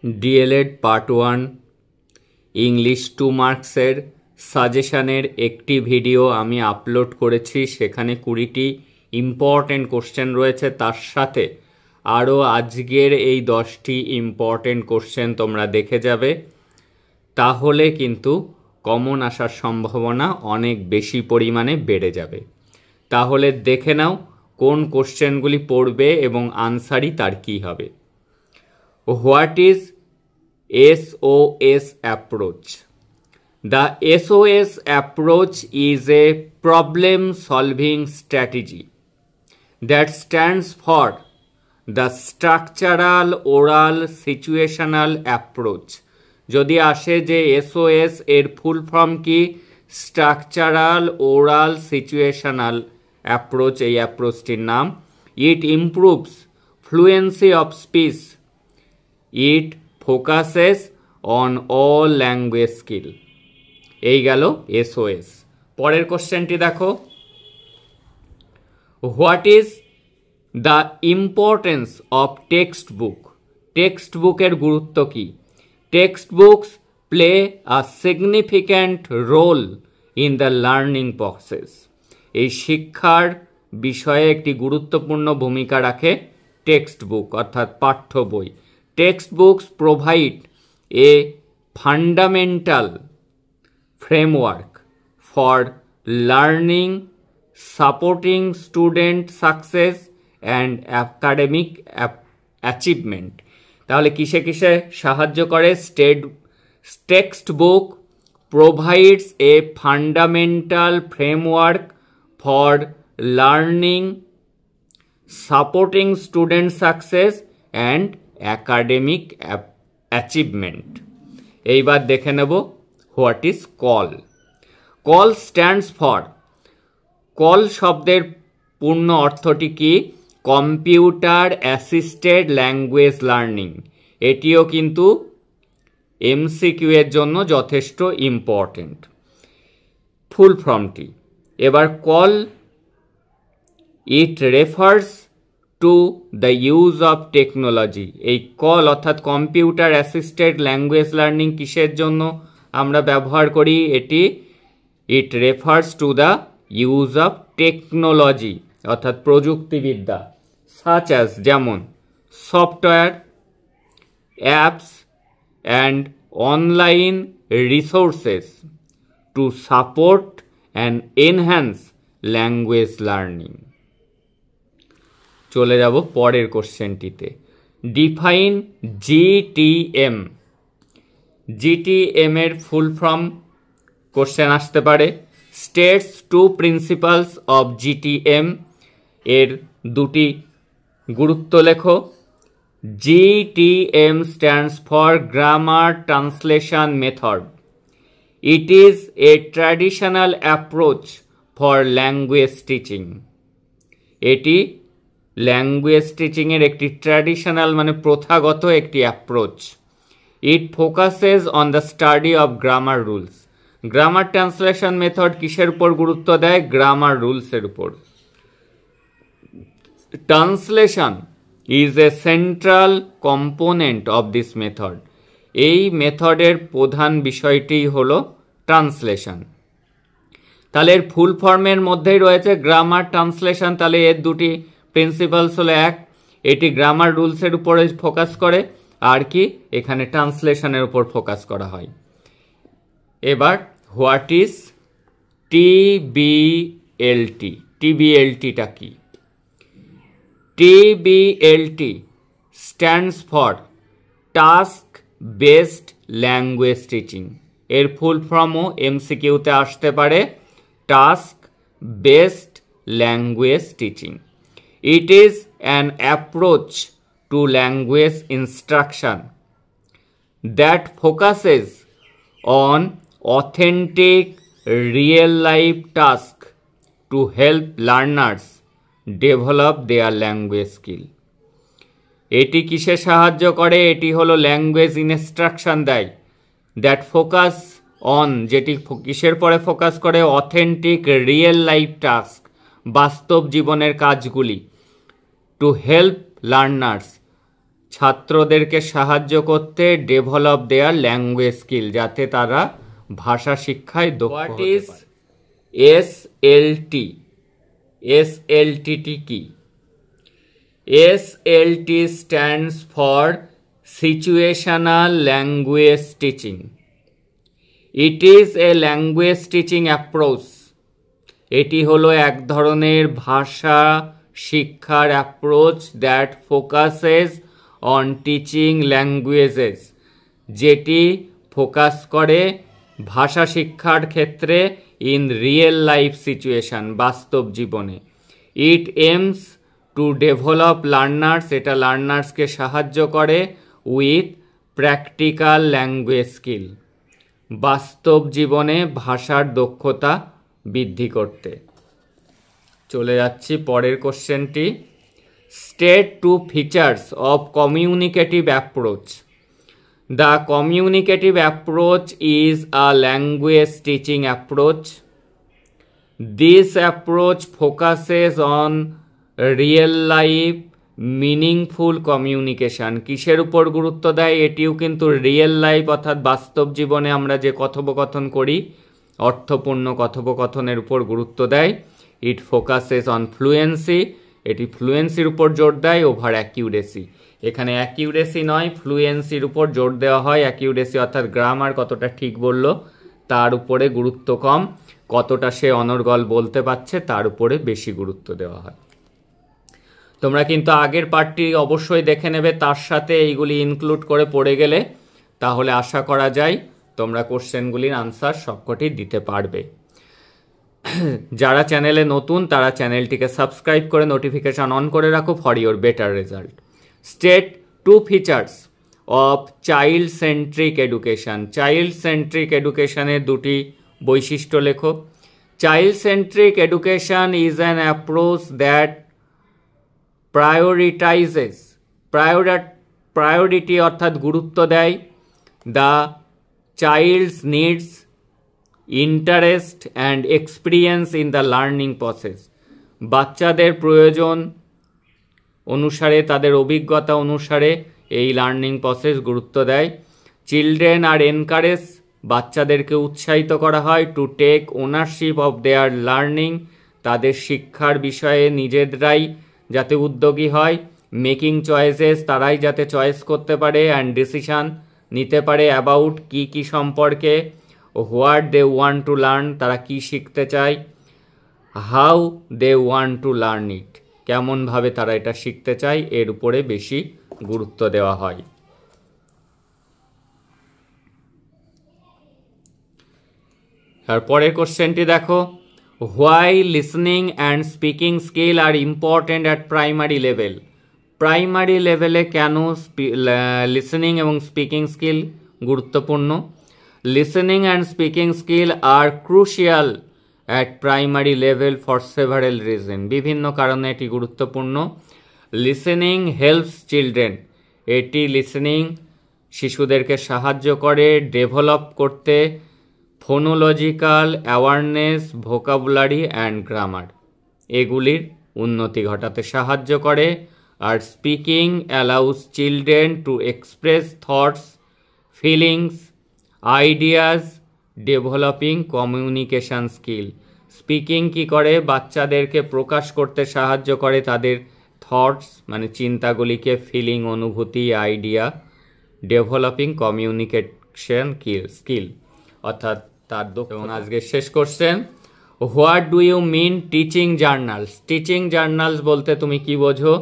D.El.Ed part 1 English 2 মার্কসের সাজেশনের একটি ভিডিও আমি আপলোড করেছি। সেখানে 20টি ইম্পর্টেন্ট কোশ্চেন রয়েছে, তার সাথে আরও আজকের এই 10টি ইম্পর্টেন্ট কোশ্চেন তোমরা দেখে যাবে, তাহলে কিন্তু কমন আসার সম্ভাবনা অনেক বেশি পরিমাণে বেড়ে যাবে। তাহলে দেখে নাও কোন কোশ্চেনগুলি পড়বে এবং আনসারই তার কী হবে। What is SOS approach? The SOS approach is a problem solving strategy that stands for the structural oral situational approach. যদি আসে যে SOS এর ফুল ফর্ম কি, স্ট্রাকচারাল ওরাল সিচুয়েশনাল অ্যাপ্রোচ, এই অ্যাপ্রোচটির নাম। It improves fluency of speech, it focuses on all language skill. এই গেল SOS। পরের কোশ্চেনটি দেখো, what is the importance of text book? Text বুকের গুরুত্ব কি? Text books play a significant role in the learning process. এই শিক্ষার বিষয়ে একটি গুরুত্বপূর্ণ ভূমিকা রাখে টেক্সট বুক অর্থাৎ পাঠ্য বই। Text books provide a fundamental framework for learning, supporting student success and academic achievement. তাহলে কিসে কিসে সাহায্য করে? Text book provides a fundamental framework for learning, supporting student success and academic achievement. এইবার দেখে নেব what is call. Call stands for, call শব্দের পূর্ণ অর্থটি কি? Computer assisted language learning. এটিও কিন্তু MCQ এর জন্য যথেষ্ট ইম্পর্টেন্ট। ফুল ফর্মটি এবার call, it refers to the use of technology. এই কল অর্থাৎ কম্পিউটার অ্যাসিস্টেড ল্যাঙ্গুয়েজ লার্নিং কিসের জন্য আমরা ব্যবহার করি? এটি it refers to the use of technology অর্থাৎ প্রযুক্তিবিদ্যা, সাচ অ্যাজ যেমন software, apps and online resources to support and enhance language learning. চলে যাব পরের কোশ্চেনটিতে। Define GTM। GTM এর ফুল ফর্ম কোশ্চেন আসতে পারে। States 2 principles of GTM। এর দুটি গুরুত্ব লেখো। GTM stands for grammar translation method. It is a traditional approach for language teaching. এটি ল্যাঙ্গুয়েজ টিচিংয়ের একটি ট্র্যাডিশনাল মানে প্রথাগত একটি approach. It focuses on the study of grammar rules. Grammar translation method কিসের উপর গুরুত্ব দেয়? গ্রামার রুলসের উপর। Translation is a central component of this method. এই মেথডের প্রধান বিষয়টি হলো ট্রান্সলেশন। তাহলে এর ফুল ফর্মের মধ্যেই রয়েছে গ্রামার ট্রান্সলেশন। তাহলে এর দুটি প্রিন্সিপালস হলো, এক, এটি গ্রামার রুলসের উপরে ফোকাস করে, আর কি এখানে ট্রান্সলেশনের উপর ফোকাস করা হয়। এবার হোয়াট ইজ TBLT? TBLTটা কি? TBLT stands for task based language teaching. এর ফুল ফর্মও MCQতে আসতে পারে, task based language teaching. It is an approach to language instruction that focuses on authentic real-life tasks to help learners develop their language skill. এটি কিসে সাহায্য করে? এটি হলো language instruction দেয়, দ্যাট ফোকাস অন, যেটি কিসের পরে ফোকাস করে? অথেন্টিক রিয়েল লাইফ টাস্ক, বাস্তব জীবনের কাজগুলি, টু হেল্প লার্নার্স, ছাত্রদেরকে সাহায্য করতে ডেভেলপ দেয়ার ল্যাঙ্গুয়েজ স্কিল, যাতে তারা ভাষা শিক্ষায় দক্ষ হতে পারে। What is SLT? এসএলটি কি? SLT stands for Situational Language Teaching. It is a language teaching approach. এটি হলো এক ধরনের ভাষা শিক্ষার approach that focuses on teaching languages, যেটি ফোকাস করে ভাষা শিক্ষার ক্ষেত্রে ইন রিয়েল লাইফ সিচুয়েশন, বাস্তব জীবনে। ইট এমস টু ডেভেলপ লার্নার্স, এটা লার্নার্সকে সাহায্য করে উইথ প্র্যাকটিক্যাল ল্যাঙ্গুয়েজ স্কিল, বাস্তব জীবনে ভাষার দক্ষতা বৃদ্ধি করতে। চলে যাচ্ছি পরের কোশ্চেনটি। State two features of communicative approach. The communicative approach is a language teaching approach. This approach focuses on real life meaningful communication. কিসের উপর গুরুত্ব দেয়? এটিও কিন্তু রিয়েল লাইফ অর্থাৎ বাস্তব জীবনে আমরা যে কথোপকথন করি, অর্থপূর্ণ কথোপকথনের উপর গুরুত্ব দেয়। ইট ফোকাসেস অন ফ্লুয়েন্সি, এটি ফ্লুয়েন্সির উপর জোর দেয় ওভার অ্যাকিউরেসি। এখানে অ্যাকিউরেসি নয়, ফ্লুয়েন্সির উপর জোর দেওয়া হয়। অ্যাকিউরেসি অর্থাৎ গ্রামার কতটা ঠিক বলল তার উপরে গুরুত্ব কম, কতটা সে অনর্গল বলতে পারছে তার উপরে বেশি গুরুত্ব দেওয়া হয়। তোমরা কিন্তু আগের পার্টটি অবশ্যই দেখে নেবে, তার সাথে এইগুলি ইনক্লুড করে পড়ে গেলে তাহলে আশা করা যায় তোমরা কোশ্চেনগুলির আনসার সবকটি দিতে পারবে। যারা চ্যানেলে নতুন তারা চ্যানেলটিকে সাবস্ক্রাইব করে নোটিফিকেশান অন করে রাখো for your better result. State two features of child centric education. Child centric এডুকেশানের দুটি বৈশিষ্ট্য লেখো। Child centric education is an approach that prioritizes, priority অর্থাৎ গুরুত্ব দেয় the child's needs, interest and experience in the learning process. বাচ্চাদের প্রয়োজন অনুসারে, তাদের অভিজ্ঞতা অনুসারে এই লার্নিং প্রসেস গুরুত্ব দেয়। চিলড্রেন আর এনকারেজ, বাচ্চাদেরকে উৎসাহিত করা হয় to take ownership of their learning, তাদের শিক্ষার বিষয়ে নিজেরাই যাতে উদ্যোগী হয়। মেকিং চয়েসেস, তারাই যাতে চয়েস করতে পারে অ্যান্ড ডিসিশান নিতে পারে অ্যাবাউট কি কি সম্পর্কে। What they want to learn, তারা কি শিখতে চায়। How they want to learn it, কেমনভাবে তারা এটা শিখতে চায়, এর উপরে বেশি গুরুত্ব দেওয়া হয়। আর পরের কোশ্চেনটি দেখো। Why listening and speaking skill are important at primary level. Primary লেভেলে কেন লিসনিং এবং স্পিকিং স্কিল গুরুত্বপূর্ণ? Listening and speaking skill are crucial at primary level for several reason. বিভিন্ন কারণে এটি গুরুত্বপূর্ণ। লিসনিং হেল্পস চিলড্রেন, এটি লিসনিং শিশুদেরকে সাহায্য করে ডেভেলপ করতে phonological awareness, vocabulary and grammar, এগুলির উন্নতি ঘটাতে সাহায্য করে। আর speaking allows children to express thoughts, feelings, ideas, developing communication skill. Speaking কি করে? বাচ্চাদেরকে প্রকাশ করতে সাহায্য করে তাদের থটস মানে চিন্তাগুলিকে, ফিলিং অনুভূতি, আইডিয়া, ডেভেলপিং কমিউনিকেশন স্কিল অর্থাৎ তার দক্ষ। এবং আজকে শেষ question, what do you mean teaching journals? Teaching journals বলতে তুমি কি বোঝো?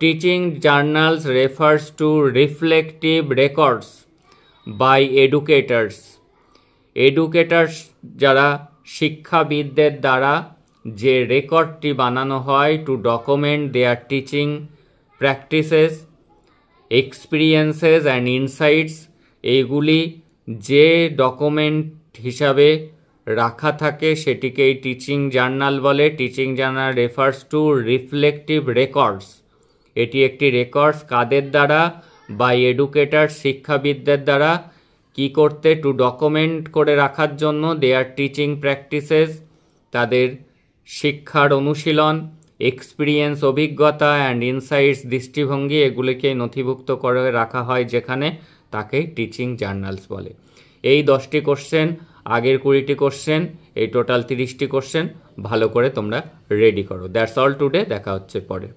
Teaching journals refers to reflective records by educators. Educators যারা শিক্ষাবিদদের দ্বারা যে রেকর্ডটি বানানো হয় to document their teaching practices, experiences and insights, এইগুলি যে ডকুমেন্ট হিসাবে রাখা থাকে সেটিকেই টিচিং জার্নাল বলে। Teaching journal refers to reflective records, এটি একটি রেকর্ডস কাদের দ্বারা? বাই এডুকেটার, শিক্ষাবিদদের দ্বারা। কি করতে? টু ডকুমেন্ট করে রাখার জন্য দেয়ার টিচিং প্র্যাকটিসেস, তাদের শিক্ষার অনুশীলন, এক্সপিরিয়েন্স, অভিজ্ঞতা অ্যান্ড ইনসাইটস, দৃষ্টিভঙ্গি, এগুলিকে নথিভুক্ত করে রাখা হয় যেখানে, তাকে টিচিং জার্নালস বলে। এই 10টি কোশ্চেন, আগের 20টি কোশ্চেন, এই টোটাল 30টি কোশ্চেন ভালো করে তোমরা রেডি করো। দ্যাটস অল টুডে, দেখা হচ্ছে পরে।